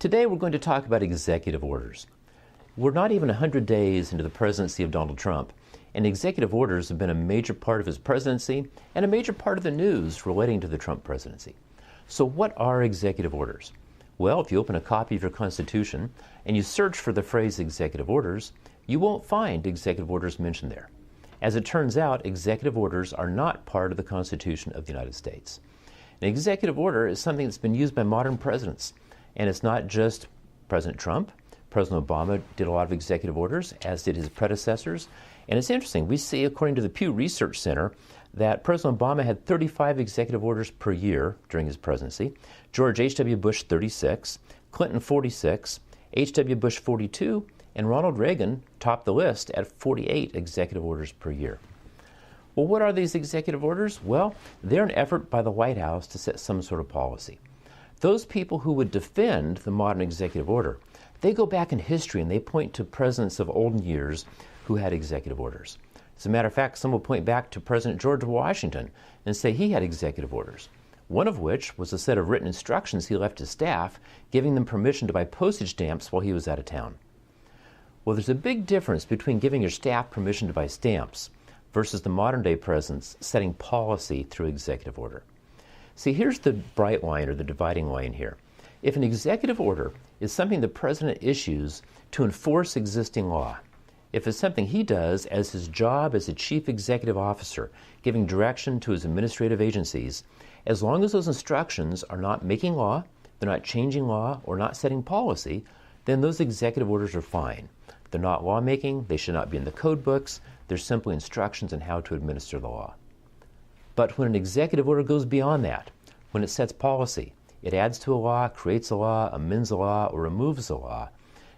Today we're going to talk about executive orders. We're not even 100 days into the presidency of Donald Trump, and executive orders have been a major part of his presidency and a major part of the news relating to the Trump presidency. So what are executive orders? Well, if you open a copy of your Constitution and you search for the phrase executive orders, you won't find executive orders mentioned there. As it turns out, executive orders are not part of the Constitution of the United States. An executive order is something that's been used by modern presidents. And it's not just President Trump. President Obama did a lot of executive orders, as did his predecessors. And it's interesting. We see, according to the Pew Research Center, that President Obama had 35 executive orders per year during his presidency. George H.W. Bush, 36. Clinton, 46. H.W. Bush, 42. And Ronald Reagan topped the list at 48 executive orders per year. Well, what are these executive orders? Well, they're an effort by the White House to set some sort of policy. Those people who would defend the modern executive order, they go back in history and they point to presidents of olden years who had executive orders. As a matter of fact, some will point back to President George Washington and say he had executive orders, one of which was a set of written instructions he left his staff, giving them permission to buy postage stamps while he was out of town. Well, there's a big difference between giving your staff permission to buy stamps versus the modern-day presidents setting policy through executive order. See, here's the bright line, or the dividing line here. If an executive order is something the president issues to enforce existing law, if it's something he does as his job as a chief executive officer, giving direction to his administrative agencies, as long as those instructions are not making law, they're not changing law, or not setting policy, then those executive orders are fine. They're not lawmaking, they should not be in the code books, they're simply instructions on how to administer the law. But when an executive order goes beyond that, when it sets policy, it adds to a law, creates a law, amends a law, or removes a law,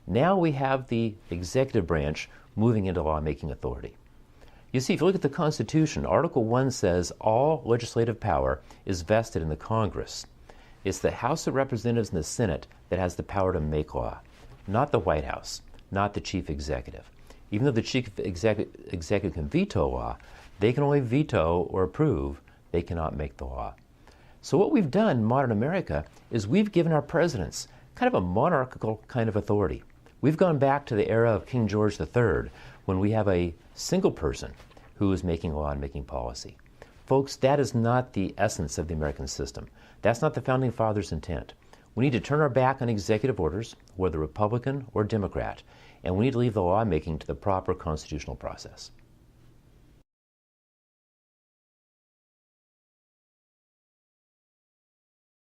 now we have the executive branch moving into lawmaking authority. You see, if you look at the Constitution, Article 1 says all legislative power is vested in the Congress. It's the House of Representatives and the Senate that has the power to make law, not the White House, not the chief executive. Even though the chief executive can veto law, they can only veto or approve. They cannot make the law. So what we've done in modern America is we've given our presidents kind of a monarchical kind of authority. We've gone back to the era of King George III, when we have a single person who is making law and making policy. Folks, that is not the essence of the American system. That's not the Founding Fathers' intent. We need to turn our back on executive orders, whether Republican or Democrat, and we need to leave the lawmaking to the proper constitutional process.